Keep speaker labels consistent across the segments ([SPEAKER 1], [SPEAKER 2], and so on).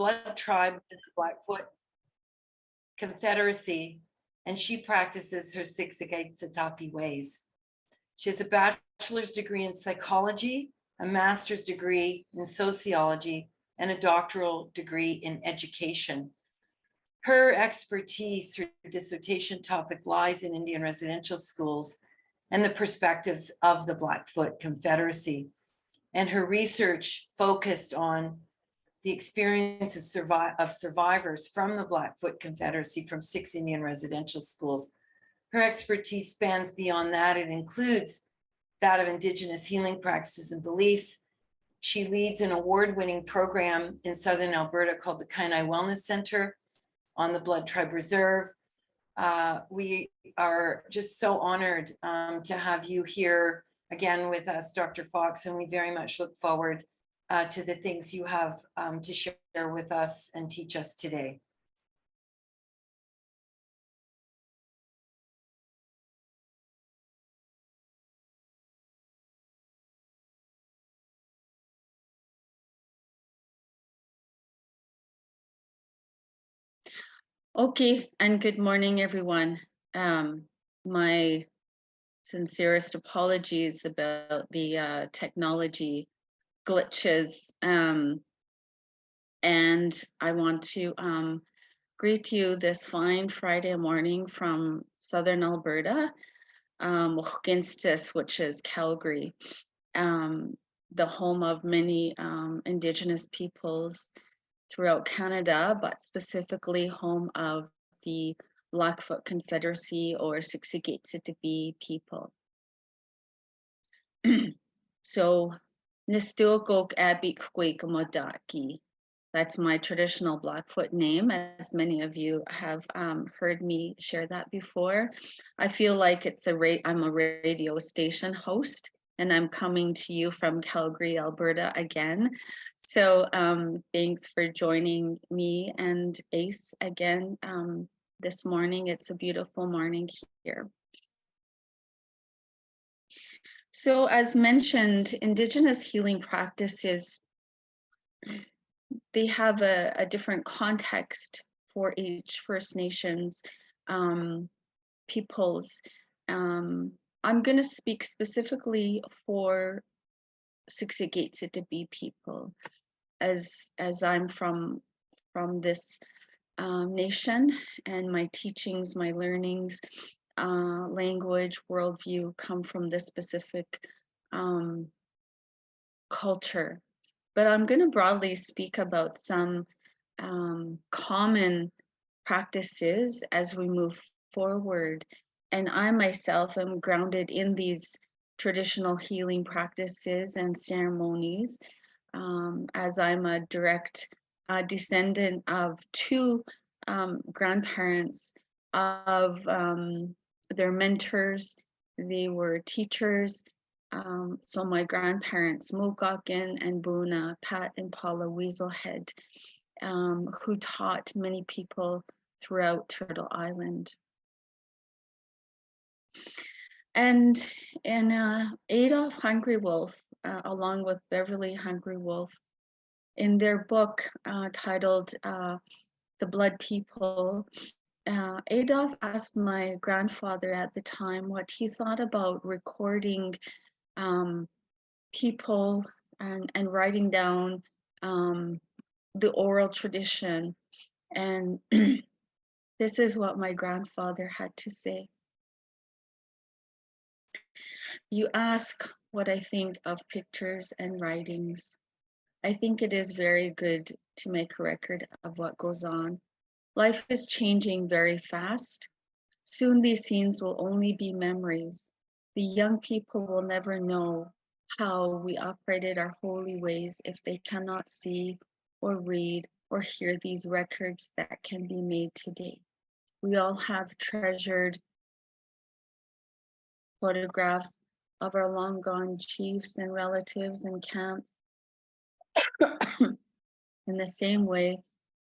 [SPEAKER 1] blood tribe in the Blackfoot Confederacy, and she practices her Siksikaitsatapi ways. She has a bachelor's degree in psychology, a master's degree in sociology, and a doctoral degree in education. Her expertise, her dissertation topic, lies in Indian residential schools and the perspectives of the Blackfoot Confederacy. And her research focused on the experiences of survivors from the Blackfoot Confederacy from 6 Indian residential schools. Her expertise spans beyond that. It includes that of Indigenous healing practices and beliefs. She leads an award-winning program in Southern Alberta called the Kainai Wellness Center on the Blood Tribe Reserve. We are just so honored to have you here again with us, Dr. Fox, and we very much look forward to the things you have to share with us and teach us today.
[SPEAKER 2] Okay, and good morning, everyone. My sincerest apologies about the technology glitches. And I want to greet you this fine Friday morning from Southern Alberta, which is Calgary, the home of many Indigenous peoples throughout Canada, but specifically home of the Blackfoot Confederacy or Siksikaitsatapi people. So, Nistuokok Abikkweikamodaki. That's my traditional Blackfoot name, as many of you have heard me share that before. I feel like I'm a radio station host, and I'm coming to you from Calgary, Alberta again. So thanks for joining me and Ace again this morning. It's a beautiful morning here. So as mentioned, Indigenous healing practices, they have a different context for each First Nations peoples. I'm going to speak specifically for Siksikaitsatapi people, as I'm from this nation, and my teachings, my learnings, language, worldview come from this specific culture. But I'm going to broadly speak about some common practices as we move forward. And I myself am grounded in these traditional healing practices and ceremonies, as I'm a direct descendant of 2 grandparents of their mentors. They were teachers. So my grandparents, Mukakin and Buna, Pat and Paula Weaselhead, who taught many people throughout Turtle Island. And Adolf Hungry Wolf, along with Beverly Hungry Wolf, in their book titled The Blood People, Adolf asked my grandfather at the time what he thought about recording people and writing down the oral tradition. And this is what my grandfather had to say. You ask what I think of pictures and writings. I think it is very good to make a record of what goes on. Life is changing very fast. Soon these scenes will only be memories. The young people will never know how we operated our holy ways if they cannot see or read or hear these records that can be made today. We all have treasured photographs of our long gone chiefs and relatives in camps. In the same way,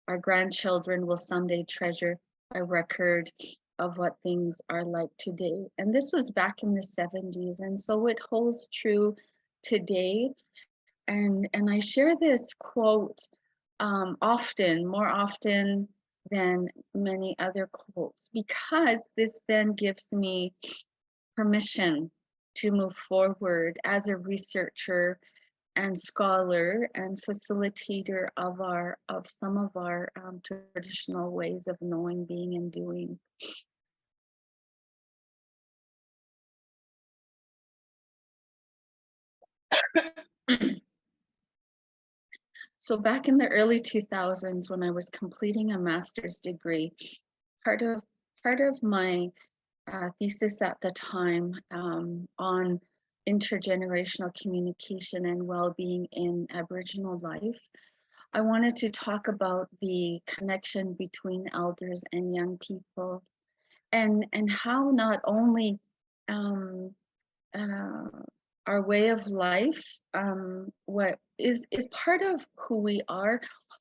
[SPEAKER 2] our grandchildren will someday treasure a record of what things are like today. And this was back in the 70s, and so it holds true today. And I share this quote often, more often than many other quotes, because this then gives me permission to move forward as a researcher and scholar and facilitator of some of our traditional ways of knowing, being, and doing. So back in the early 2000s, when I was completing a master's degree, part of my thesis at the time on intergenerational communication and well-being in Aboriginal life, I wanted to talk about the connection between elders and young people, and how not only um, uh, our way of life, what is part of who we are,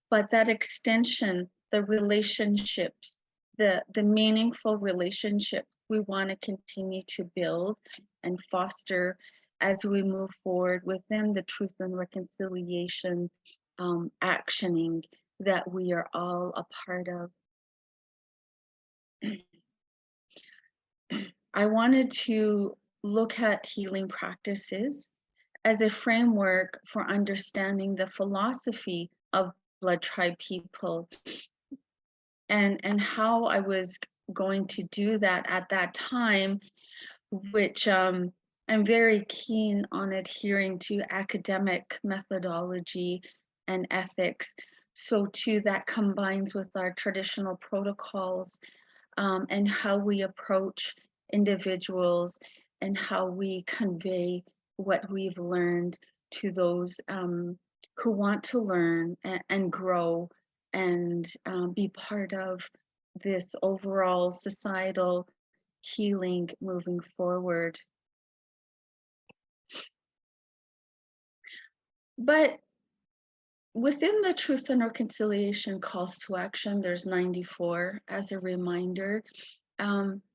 [SPEAKER 2] but that extension, the relationships, the meaningful relationships we want to continue to build and foster as we move forward within the truth and reconciliation actioning that we are all a part of. I wanted to look at healing practices as a framework for understanding the philosophy of blood tribe people, and how I was going to do that at that time, which I'm very keen on adhering to academic methodology and ethics. So too, that combines with our traditional protocols and how we approach individuals and how we convey what we've learned to those who want to learn and grow and be part of this overall societal healing moving forward. But within the Truth and Reconciliation calls to action, there's 94 as a reminder.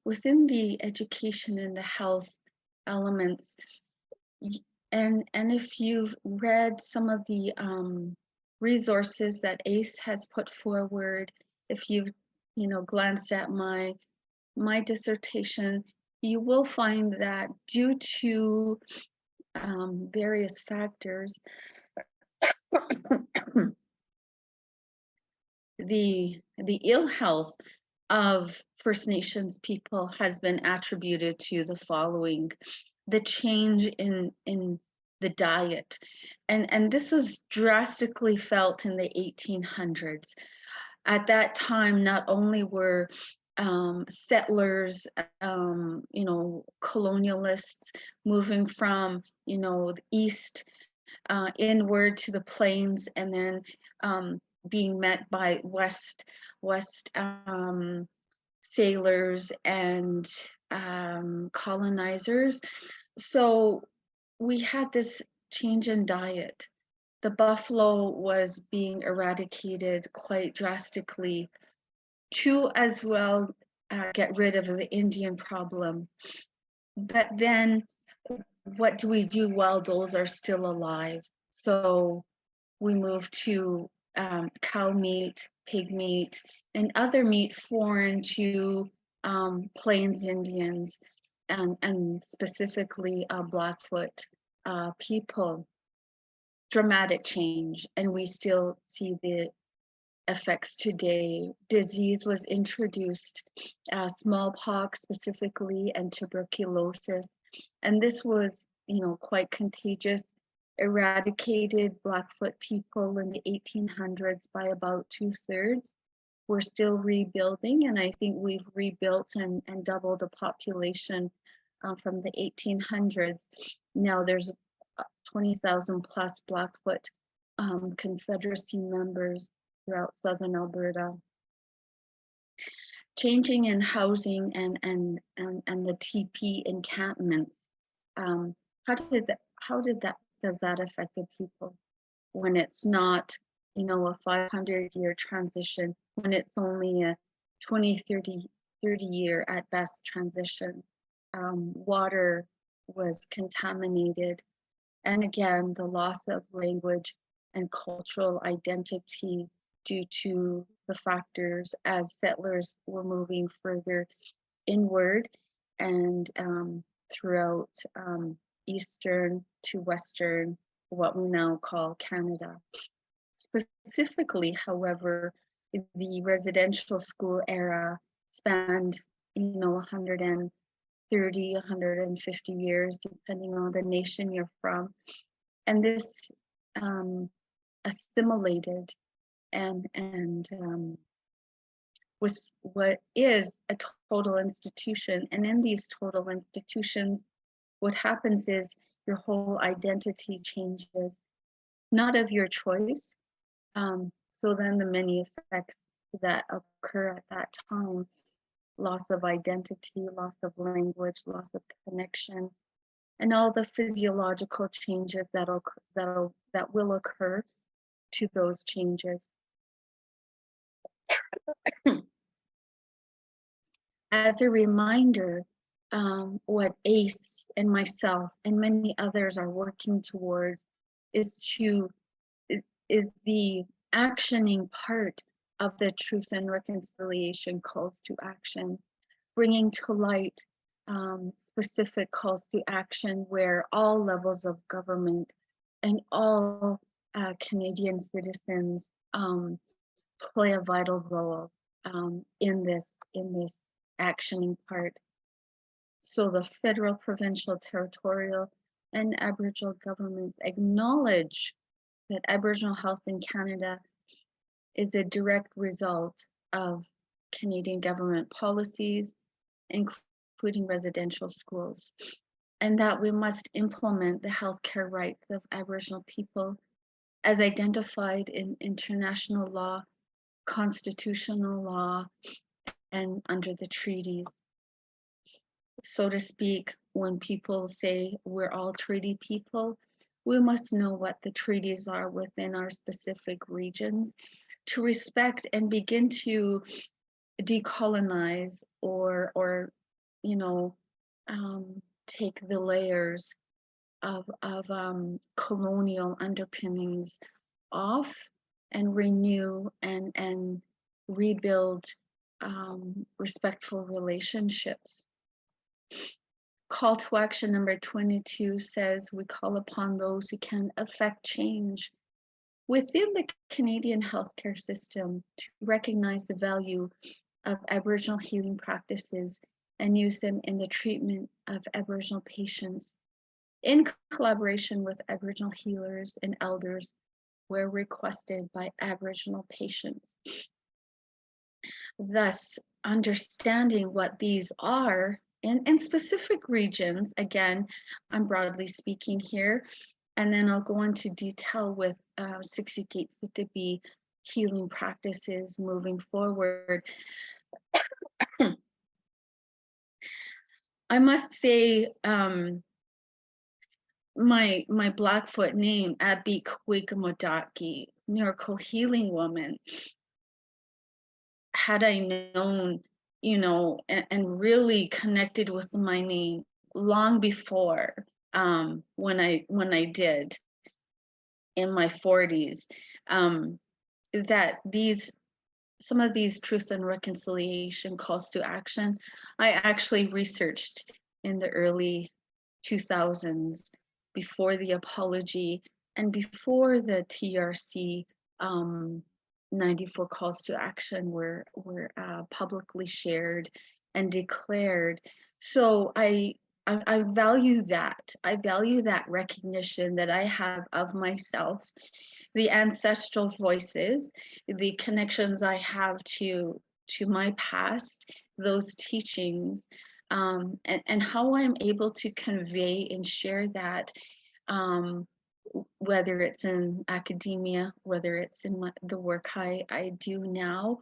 [SPEAKER 2] Within the education and the health elements, and if you've read some of the resources that ACE has put forward, if you've glanced at my dissertation, you will find that due to various factors, the ill health of First Nations people has been attributed to the following: the change in the diet, and this was drastically felt in the 1800s. At that time, not only were settlers, colonialists moving from the east inward to the plains, and then being met by west sailors and colonizers. So we had this change in diet. The buffalo was being eradicated quite drastically to as well get rid of the Indian problem. But then what do we do while those are still alive? So we move to cow meat, pig meat, and other meat foreign to Plains Indians and specifically Blackfoot people. Dramatic change, and we still see the effects today. Disease was introduced, smallpox specifically, and tuberculosis, and this was, quite contagious. Eradicated Blackfoot people in the 1800s by about 2/3. We're still rebuilding, and I think we've rebuilt and doubled the population from the 1800s. Now there's 20,000 plus Blackfoot Confederacy members throughout southern Alberta. Changing in housing and the TP encampments. How does that affect the people when it's not a 500-year transition, when it's only a 20, 30 year at best transition? Water was contaminated, and again, the loss of language and cultural identity due to the factors as settlers were moving further inward and throughout eastern to western, what we now call Canada. Specifically, however, the residential school era spanned, 130, 150 years, depending on the nation you're from. And this assimilated and was what is a total institution. And in these total institutions, what happens is your whole identity changes, not of your choice. So then the many effects that occur at that time, loss of identity, loss of language, loss of connection, and all the physiological changes that will occur to those changes. As a reminder, what ACE and myself and many others are working towards is the actioning part of the Truth and Reconciliation calls to action, bringing to light specific calls to action where all levels of government and all Canadian citizens play a vital role in this actioning part. So the federal, provincial, territorial, and Aboriginal governments acknowledge that Aboriginal health in Canada is a direct result of Canadian government policies, including residential schools, and that we must implement the healthcare rights of Aboriginal people as identified in international law, constitutional law, and under the treaties. So to speak, when people say we're all treaty people, we must know what the treaties are within our specific regions to respect and begin to decolonize or take the layers of colonial underpinnings off and renew and rebuild respectful relationships. Call to action number 22 says we call upon those who can affect change within the Canadian healthcare system to recognize the value of Aboriginal healing practices and use them in the treatment of Aboriginal patients in collaboration with Aboriginal healers and elders where requested by Aboriginal patients. Thus, understanding what these are in specific regions, again, I'm broadly speaking here, and then I'll go into detail with 68 to be healing practices moving forward. I must say, my Blackfoot name, Abby Kwigmodaki, Miracle Healing Woman, had I known, and really connected with my name long before when I did in my 40s, that some of these truth and reconciliation calls to action, I actually researched in the early 2000s before the apology and before the TRC 94 calls to action were publicly shared and declared. So I value that. I value that recognition that I have of myself, the ancestral voices, the connections I have to my past, those teachings, and how I'm able to convey and share that, whether it's in academia, whether it's in the work I do now,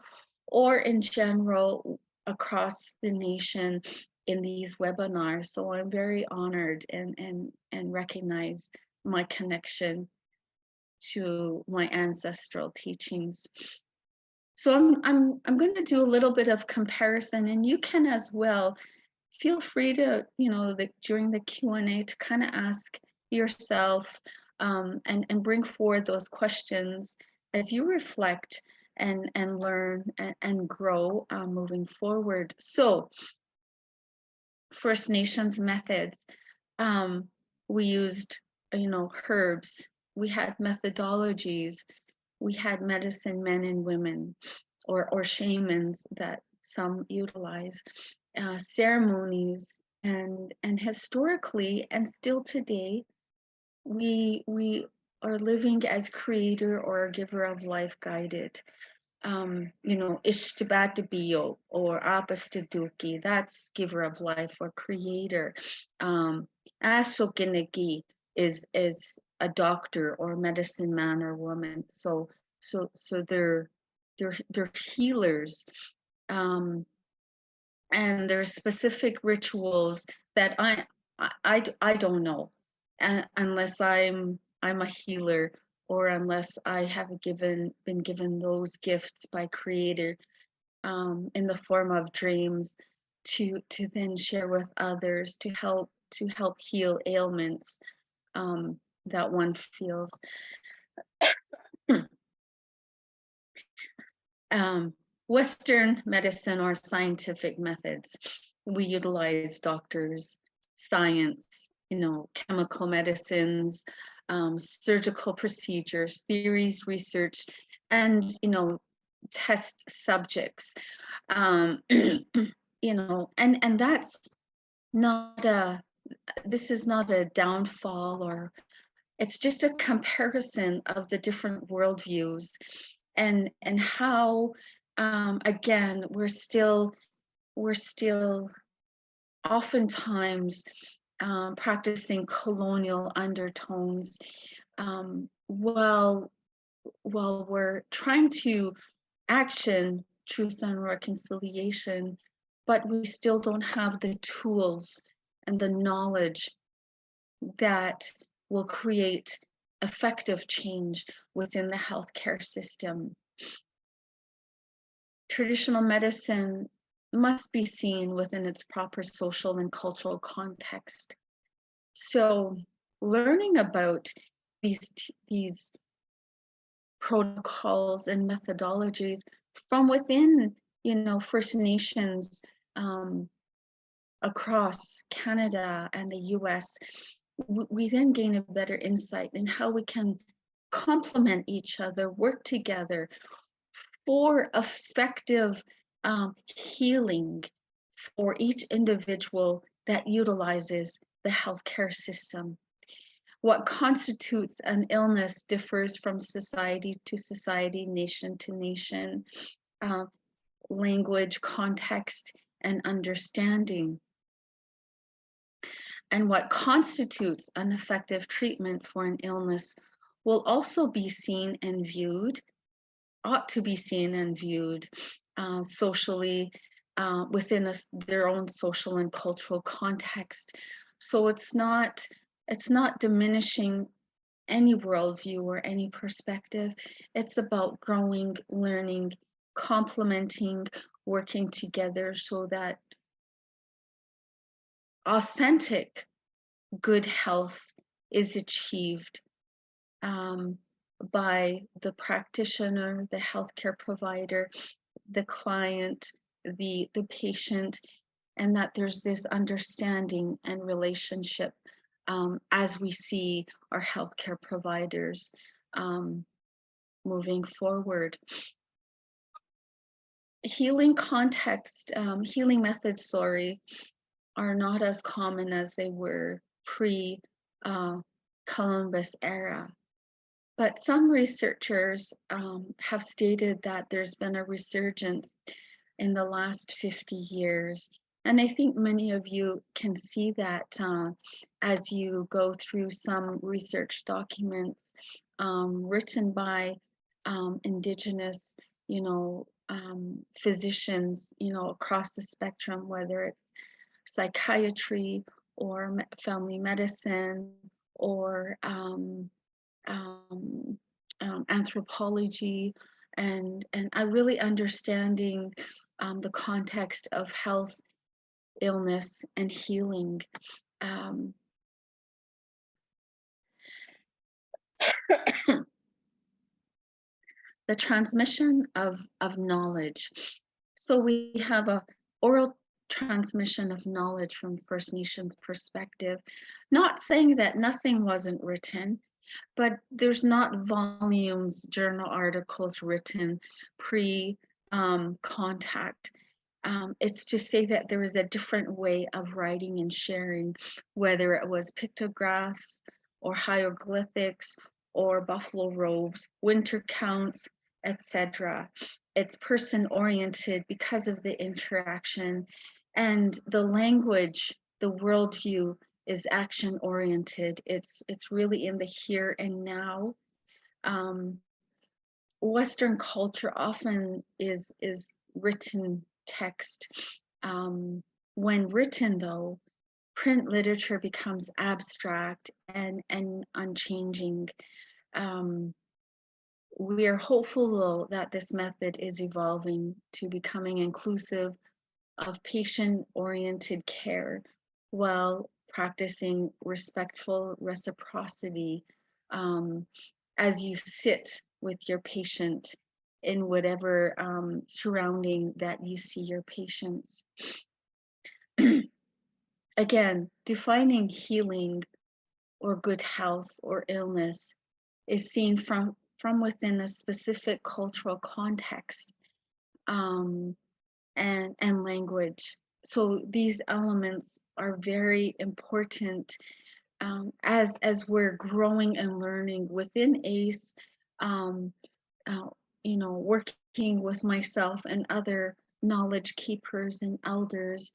[SPEAKER 2] or in general across the nation in these webinars. So I'm very honored and recognize my connection to my ancestral teachings. So I'm going to do a little bit of comparison, and you can as well. Feel free to, during the Q&A to kind of ask yourself and bring forward those questions as you reflect and learn and grow moving forward. So First Nations methods, we used, herbs, we had methodologies, we had medicine men and women, or shamans that some utilize, ceremonies, and historically and still today, we are living as creator or giver of life guided. Ishtabatabiyo or Apastaduki, that's giver of life or creator. Asokinagi is a doctor or medicine man or woman. So they're healers. And there's specific rituals that I don't know, unless I'm a healer, or unless I have been given those gifts by Creator, in the form of dreams, to then share with others to help heal ailments that one feels. Western medicine or scientific methods, we utilize doctors, science, chemical medicines, surgical procedures, theories, research, and test subjects. And that's not this is not a downfall, or it's just a comparison of the different worldviews, and how, again, we're still oftentimes practicing colonial undertones, while we're trying to action truth and reconciliation, but we still don't have the tools and the knowledge that will create effective change within the healthcare system. Traditional medicine must be seen within its proper social and cultural context. So learning about these protocols and methodologies from within, First Nations across Canada and the US, we then gain a better insight in how we can complement each other, work together for effective healing for each individual that utilizes the healthcare system. What constitutes an illness differs from society to society, nation to nation, language, context, and understanding. And what constitutes an effective treatment for an illness will also be seen and viewed, ought to be seen and viewed socially, within their own social and cultural context. So it's not diminishing any worldview or any perspective. It's about growing, learning, complementing, working together so that authentic good health is achieved by the practitioner, the healthcare provider, the client, the patient, and that there's this understanding and relationship as we see our healthcare providers moving forward. Healing methods, are not as common as they were pre-Columbus era. But some researchers have stated that there's been a resurgence in the last 50 years. And I think many of you can see that as you go through some research documents written by Indigenous, physicians, across the spectrum, whether it's psychiatry or family medicine or anthropology, and really understanding the context of health, illness, and healing. the transmission of knowledge. So we have a oral transmission of knowledge from First Nations perspective, not saying that nothing wasn't written, but there's not volumes, journal articles written pre contact. It's to say that there is a different way of writing and sharing, whether it was pictographs or hieroglyphics or buffalo robes, winter counts, etc. It's person oriented because of the interaction, and the language, the worldview is action oriented. It's really in the here and now. Um, Western culture often is written text. When written, though, print literature becomes abstract and unchanging. Um, we are hopeful, though, that this method is evolving to becoming inclusive of patient-oriented care while practicing respectful reciprocity as you sit with your patient in whatever surrounding that you see your patients. Again, defining healing or good health or illness is seen from within a specific cultural context. And language. So these elements are very important as we're growing and learning within ACE. Um, uh, working with myself and other knowledge keepers and elders,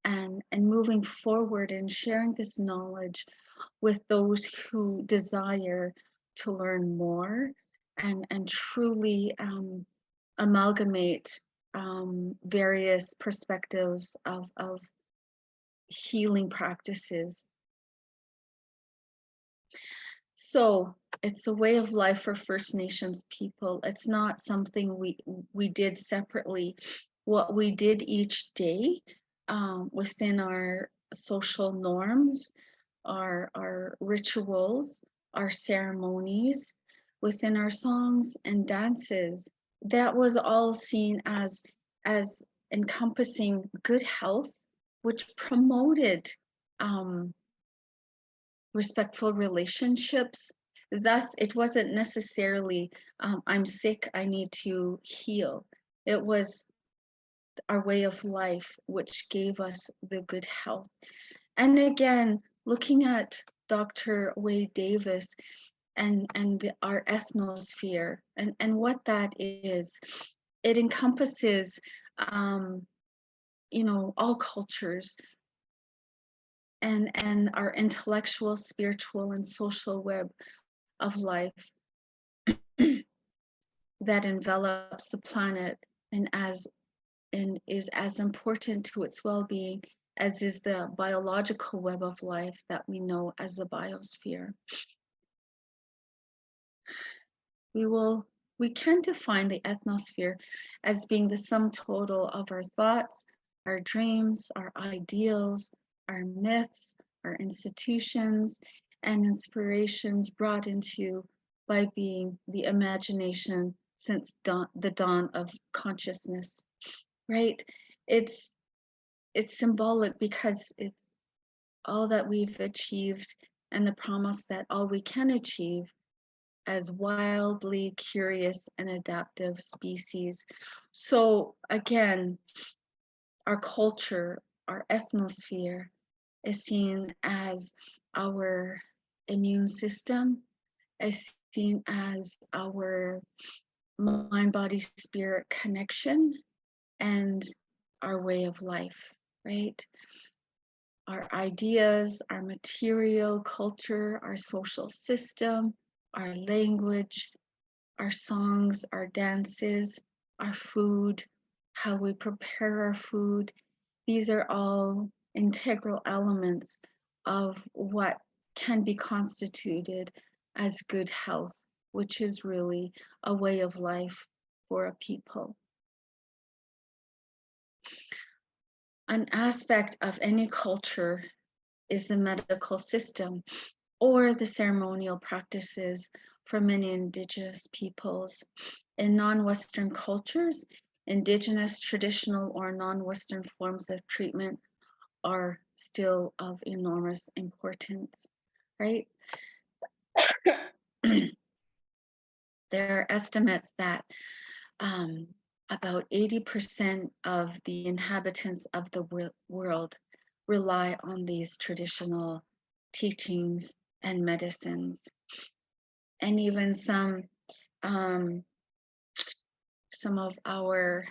[SPEAKER 2] and moving forward and sharing this knowledge with those who desire to learn more and truly amalgamate various perspectives of healing practices. So it's a way of life for First Nations people. It's not something we did separately. What we did each day within our social norms, our rituals, our ceremonies, within our songs and dances, that was all seen as encompassing good health, which promoted respectful relationships. Thus, it wasn't necessarily I'm sick, I need to heal. It was our way of life which gave us the good health. And again, looking at Dr. Wade Davis and our ethnosphere and what that is, it encompasses all cultures and our intellectual, spiritual, and social web of life that envelops the planet and is as important to its well-being as is the biological web of life that we know as the biosphere. We can define the ethnosphere as being the sum total of our thoughts, our dreams, our ideals, our myths, our institutions, and inspirations brought into by being the imagination since the dawn of consciousness, right? It's symbolic because it's all that we've achieved and the promise that all we can achieve as wildly curious and adaptive species. So again, our culture, our ethnosphere is seen as our immune system, is seen as our mind, body, spirit connection, and our way of life, right? Our ideas, our material culture, our social system, our language, our songs, our dances, our food, how we prepare our food. These are all integral elements of what can be constituted as good health, which is really a way of life for a people. An aspect of any culture is the medical system or the ceremonial practices for many Indigenous peoples. In non-Western cultures, Indigenous, traditional, or non-Western forms of treatment are still of enormous importance, right? There are estimates that about 80% of the inhabitants of the world rely on these traditional teachings and medicines. And even some of our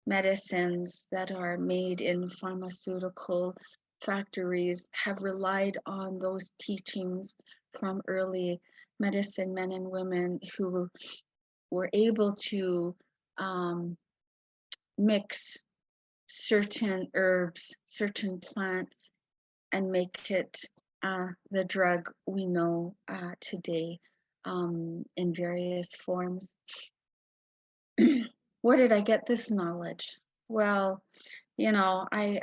[SPEAKER 2] medicines that are made in pharmaceutical factories have relied on those teachings from early medicine men and women who were able to mix certain herbs, certain plants, and make it the drug we know today in various forms. Where did I get this knowledge? Well, you know, I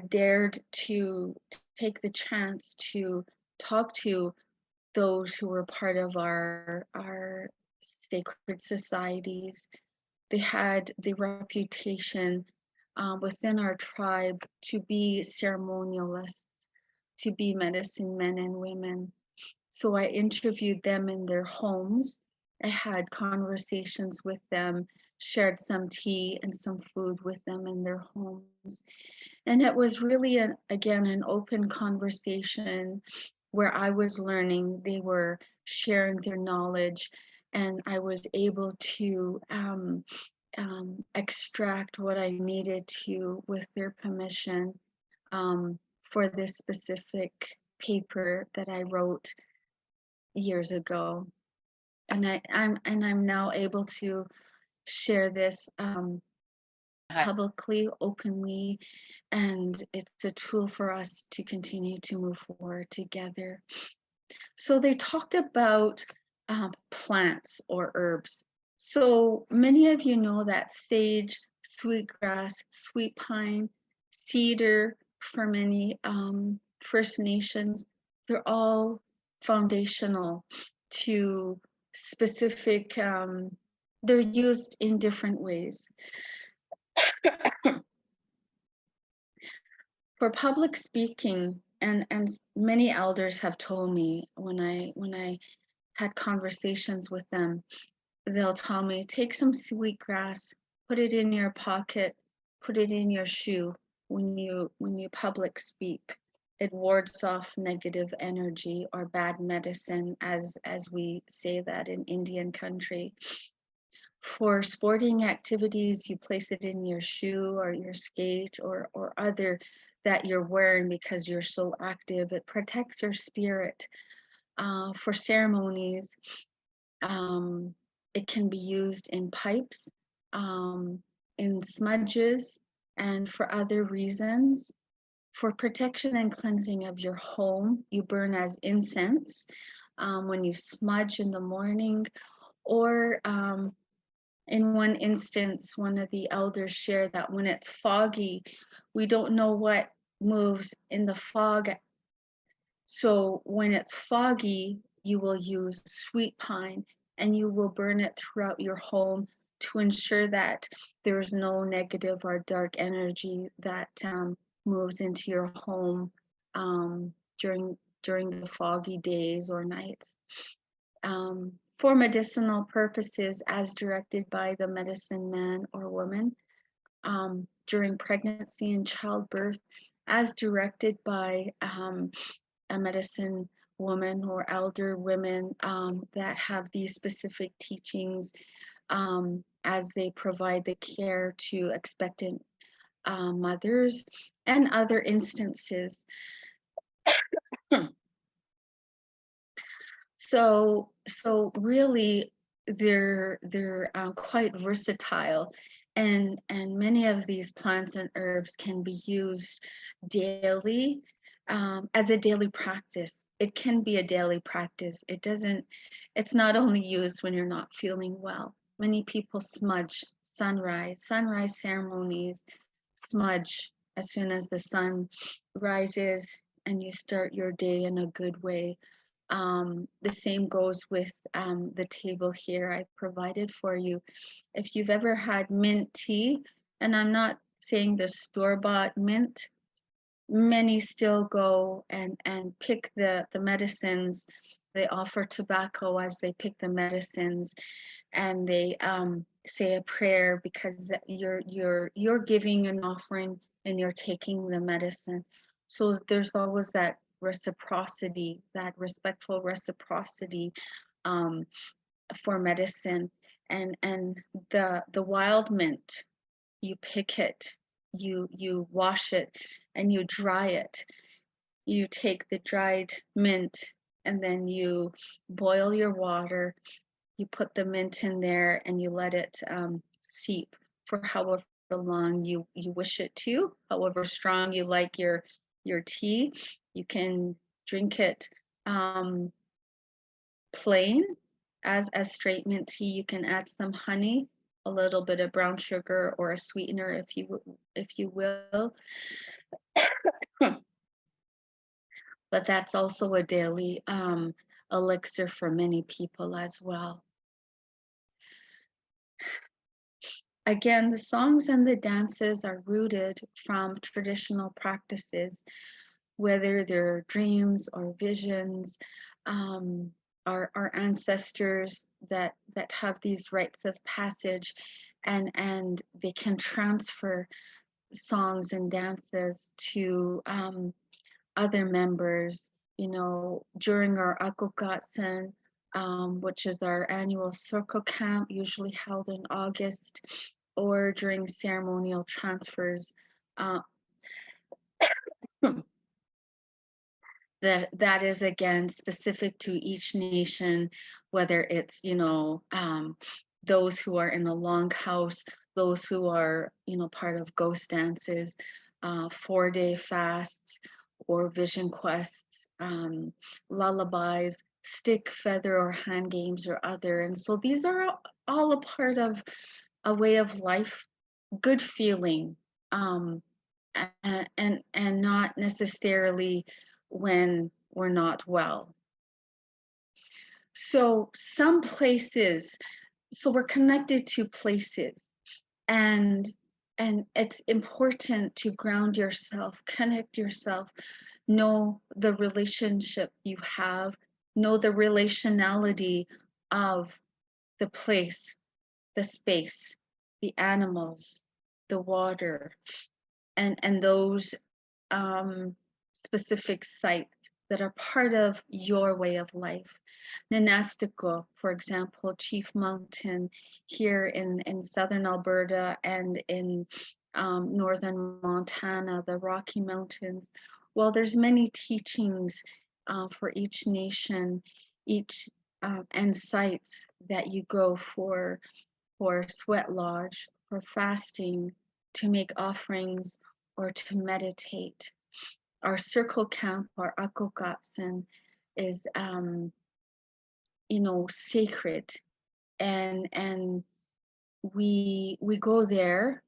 [SPEAKER 2] dared to take the chance to talk to those who were part of our sacred societies. They had the reputation within our tribe to be ceremonialists, to be medicine men and women. So I interviewed them in their homes. I had conversations with them, shared some tea and some food with them in their homes. And it was really, again, an open conversation where I was learning, they were sharing their knowledge, and I was able to extract what I needed to with their permission for this specific paper that I wrote years ago. And I'm now able to share this publicly, openly, and it's a tool for us to continue to move forward together. So they talked about plants or herbs. So many of you know that sage, sweetgrass, sweet pine, cedar for many First Nations, they're all foundational to specific, they're used in different ways. For public speaking, and many elders have told me when I had conversations with them, they'll tell me, take some sweetgrass, put it in your pocket, put it in your shoe when you public speak. It wards off negative energy or bad medicine, as we say that in Indian country. For sporting activities, you place it in your shoe or your skate or other that you're wearing because you're so active. It protects your spirit. For ceremonies, it can be used in pipes, in smudges, and for other reasons. For protection and cleansing of your home, you burn as incense when you smudge in the morning, or in one instance, one of the elders shared that when it's foggy, we don't know what moves in the fog. So when it's foggy, you will use sweet pine and you will burn it throughout your home to ensure that there's no negative or dark energy that moves into your home during the foggy days or nights. For medicinal purposes, as directed by the medicine man or woman, during pregnancy and childbirth, as directed by a medicine woman or elder women that have these specific teachings as they provide the care to expectant mothers, and other instances. So really, they're quite versatile, and many of these plants and herbs can be used daily as a daily practice. It can be a daily practice. It's not only used when you're not feeling well. Many people smudge sunrise ceremonies, smudge as soon as the sun rises and you start your day in a good way. The same goes with the table here I provided for you. If you've ever had mint tea, and I'm not saying the store-bought mint, many still go and pick the medicines. They offer tobacco as they pick the medicines, and they say a prayer because you're giving an offering and you're taking the medicine. So there's always that reciprocity, that respectful reciprocity um, for medicine. And the wild mint, you pick it, you wash it, and you dry it. You take the dried mint and then you boil your water, you put the mint in there, and you let it seep for however long you wish it to, however strong you like your tea. You can drink it plain as straight mint tea. You can add some honey, a little bit of brown sugar or a sweetener if you will. But that's also a daily elixir for many people as well. Again, the songs and the dances are rooted from traditional practices, whether they're dreams or visions. Our ancestors that have these rites of passage, and they can transfer songs and dances to other members. You know, during our Akokatsen, which is our annual circle camp, usually held in August, or during ceremonial transfers, uh, that is again specific to each nation, whether it's, you know, those who are in the longhouse, those who are, you know, part of ghost dances, 4-day fasts or vision quests, lullabies, stick, feather, or hand games, or other. And so these are all a part of a way of life, good feeling, and not necessarily when we're not well. So some places, so we're connected to places, and it's important to ground yourself, connect yourself, know the relationship you have, know the relationality of the place, the space, the animals, the water, and those specific sites that are part of your way of life. Nanastiko, for example, Chief Mountain here in southern Alberta and in northern Montana, the Rocky Mountains. Well, there's many teachings for each nation, each and sites that you go for sweat lodge, for fasting, to make offerings, or to meditate. Our circle camp, our Akokatsen, is you know, sacred, and we go there.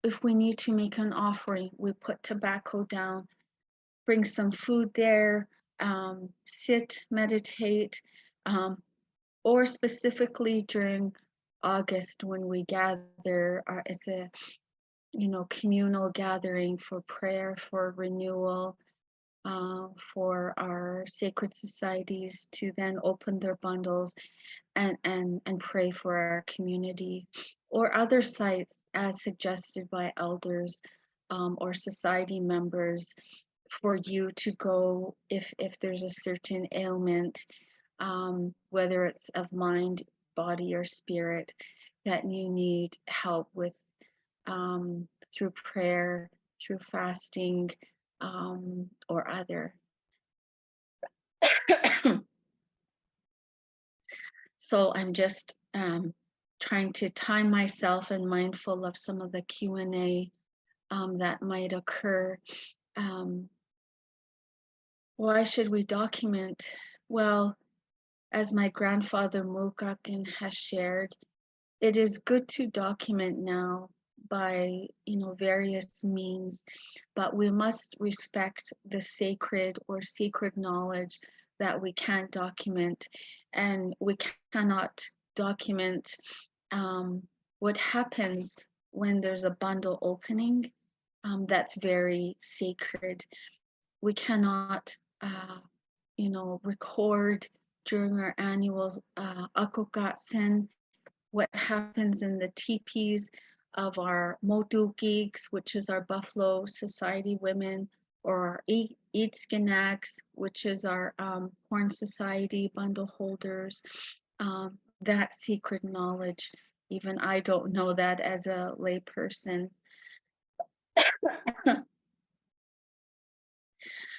[SPEAKER 2] If we need to make an offering, we put tobacco down, bring some food there, sit, meditate, or specifically during August when we gather, it's a, you know, communal gathering for prayer, for renewal, for our sacred societies to then open their bundles and pray for our community, or other sites as suggested by elders or society members, for you to go if there's a certain ailment, whether it's of mind, body, or spirit, that you need help with through prayer, through fasting, or other. So I'm just trying to time myself and mindful of some of the Q&A that might occur. Why should we document? Well, as my grandfather Mukakin has shared, it is good to document now by, you know, various means, but we must respect the sacred or sacred knowledge that we can't document, and we cannot document what happens when there's a bundle opening. That's very sacred. We cannot, record during our annual Akokatsen what happens in the teepees of our Motu geeks, which is our Buffalo Society women, or our Eatskinaks, which is our Horn Society bundle holders. That secret knowledge, even I don't know that as a layperson.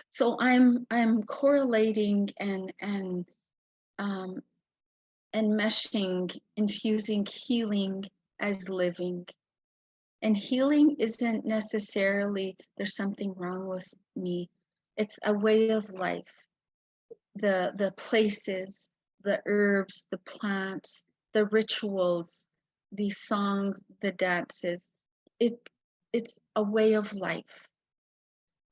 [SPEAKER 2] So I'm correlating um, and meshing, infusing healing as living. And healing isn't necessarily there's something wrong with me. It's a way of life. The places, the herbs, the plants, the rituals, the songs, the dances. It's a way of life.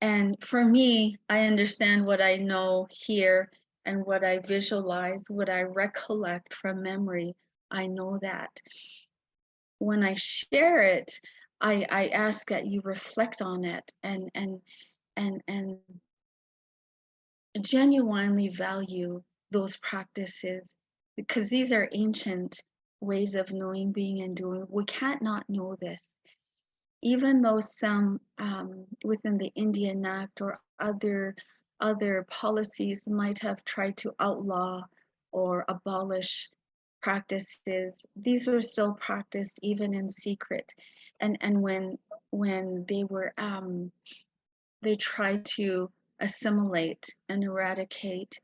[SPEAKER 2] And for me, I understand what I know here and what I visualize, what I recollect from memory. I know that. When I share it, I ask that you reflect on it and genuinely value those practices, because these are ancient ways of knowing, being, and doing. We can't not know this. Even though some within the Indian Act or other policies might have tried to outlaw or abolish practices, these were still practiced even in secret. And when they tried to assimilate and eradicate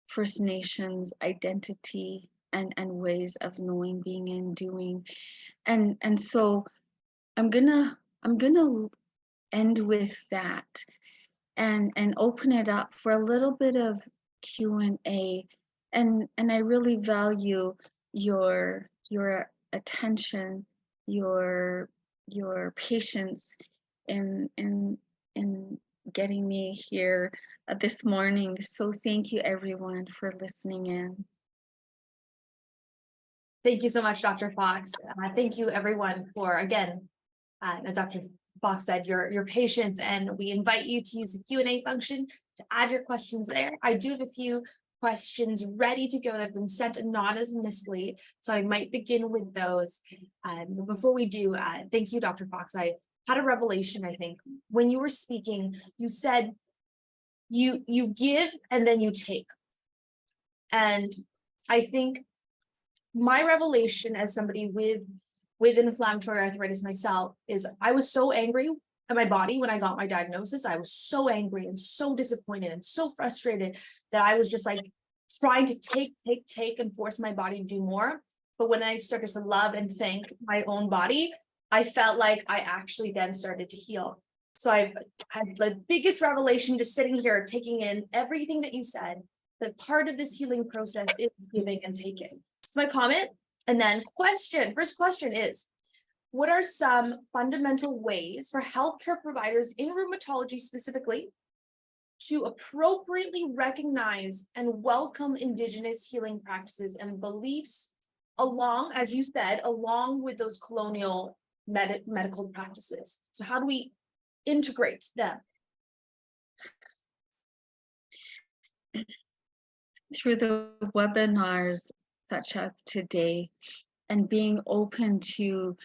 [SPEAKER 2] First Nations identity and ways of knowing, being, and doing. And so I'm gonna end with that and open it up for a little bit of Q&A. And I really value your attention, your patience in getting me here this morning. So thank you everyone for listening in.
[SPEAKER 3] Thank you so much, Dr. Fox. Thank you everyone for, again, as Dr. Fox said, your patience, and we invite you to use the Q&A function to add your questions there. I do have a few questions ready to go that have been sent anonymously, so I might begin with those. But before we do, thank you, Dr. Fox. I had a revelation, I think. When you were speaking, you said you give and then you take. And I think my revelation as somebody with inflammatory arthritis myself is I was so angry at my body when I got my diagnosis. I was so angry and so disappointed and so frustrated that I was just like trying to take and force my body to do more. But when I started to love and thank my own body, I felt like I actually then started to heal. So I've had the biggest revelation just sitting here, taking in everything that you said, that part of this healing process is giving and taking. It's my comment. And then first question is, what are some fundamental ways for healthcare providers in rheumatology specifically to appropriately recognize and welcome Indigenous healing practices and beliefs along, as you said, along with those colonial medical practices? So how do we integrate them?
[SPEAKER 2] Through the webinars such as today, and being open to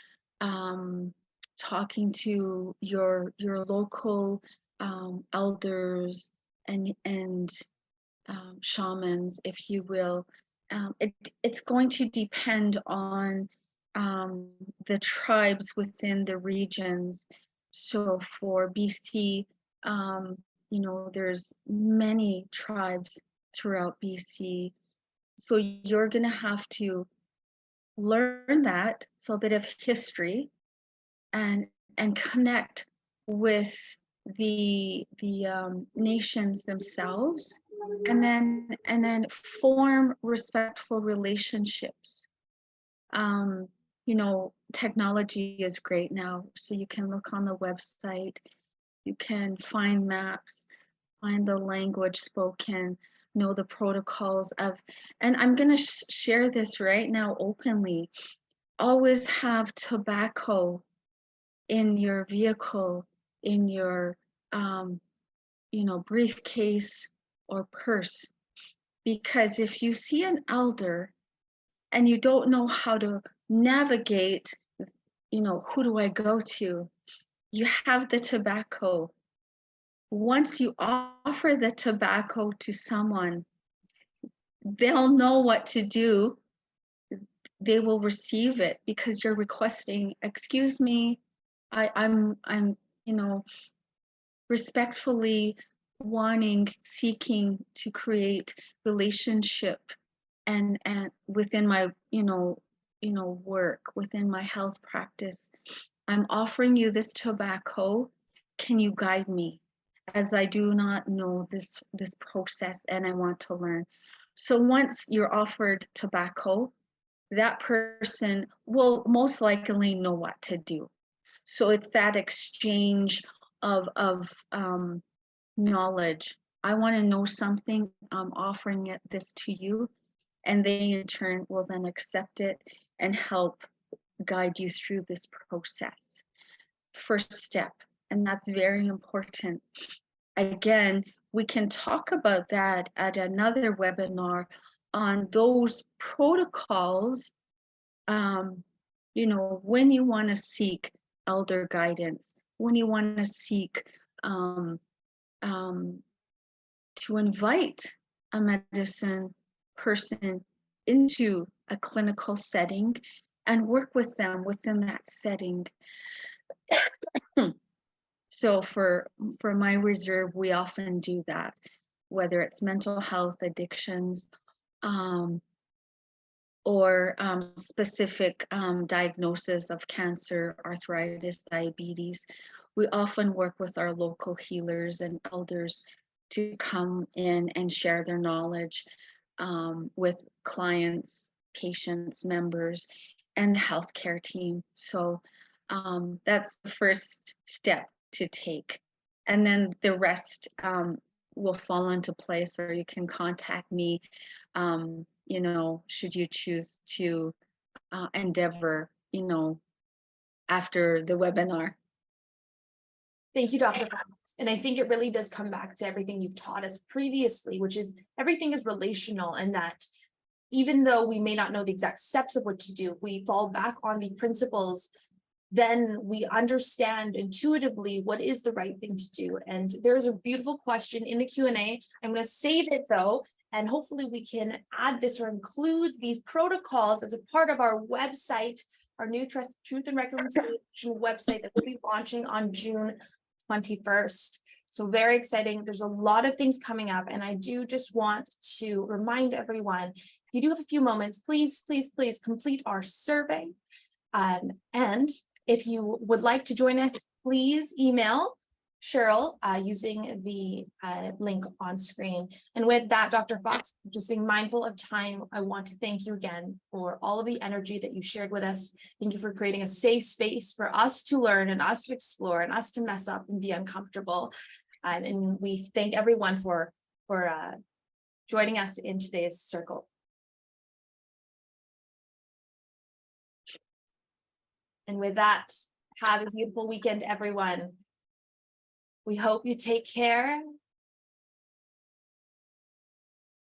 [SPEAKER 2] talking to your local elders and shamans, if you will. It's going to depend on the tribes within the regions. So for BC, there's many tribes throughout BC. So you're going to have to learn that, so a bit of history, and connect with the nations themselves, and then form respectful relationships. Technology is great now, so you can look on the website, you can find maps find the language spoken, know the protocols of, and I'm going to share this right now openly. Always have tobacco in your vehicle, in your, briefcase or purse. Because if you see an elder and you don't know how to navigate, who do I go to? You have the tobacco. Once you offer the tobacco to someone, they'll know what to do. They will receive it because you're requesting, excuse me, I'm, respectfully seeking to create relationship and within my, work, within my health practice. I'm offering you this tobacco. Can you guide me? As I do not know this process and I want to learn. So once you're offered tobacco, that person will most likely know what to do. So it's that exchange of knowledge. I want to know something. I'm offering this to you, and they in turn will then accept it and help guide you through this process. First step, and that's very important. Again, we can talk about that at another webinar on those protocols, when you want to seek elder guidance, when you want to seek to invite a medicine person into a clinical setting and work with them within that setting. So for my reserve, we often do that, whether it's mental health, addictions, or specific diagnosis of cancer, arthritis, diabetes. We often work with our local healers and elders to come in and share their knowledge with clients, patients, members, and the healthcare team. So that's the first step to take. And then the rest will fall into place, or you can contact me, should you choose to endeavor, after the webinar.
[SPEAKER 3] Thank you, Dr. Fox. And I think it really does come back to everything you've taught us previously, which is everything is relational, and that even though we may not know the exact steps of what to do, we fall back on the principles, then we understand intuitively what is the right thing to do. And there's a beautiful question in the Q&A. I'm going to save it though, and hopefully we can add this or include these protocols as a part of our website, our new Truth and Reconciliation website that we'll be launching on June 21st. So very exciting. There's a lot of things coming up, and I do just want to remind everyone, if you do have a few moments, please, please, please complete our survey. And if you would like to join us, please email Cheryl using the link on screen. And with that, Dr. Fox, just being mindful of time, I want to thank you again for all of the energy that you shared with us. Thank you for creating a safe space for us to learn and us to explore and us to mess up and be uncomfortable. And we thank everyone for joining us in today's circle. And with that, have a beautiful weekend, everyone. We hope you take care.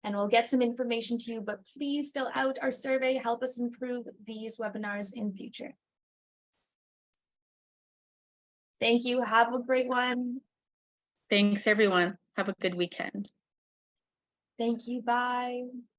[SPEAKER 3] And we'll get some information to you, but please fill out our survey, help us improve these webinars in future. Thank you. Have a great one.
[SPEAKER 2] Thanks, everyone. Have a good weekend.
[SPEAKER 3] Thank you. Bye.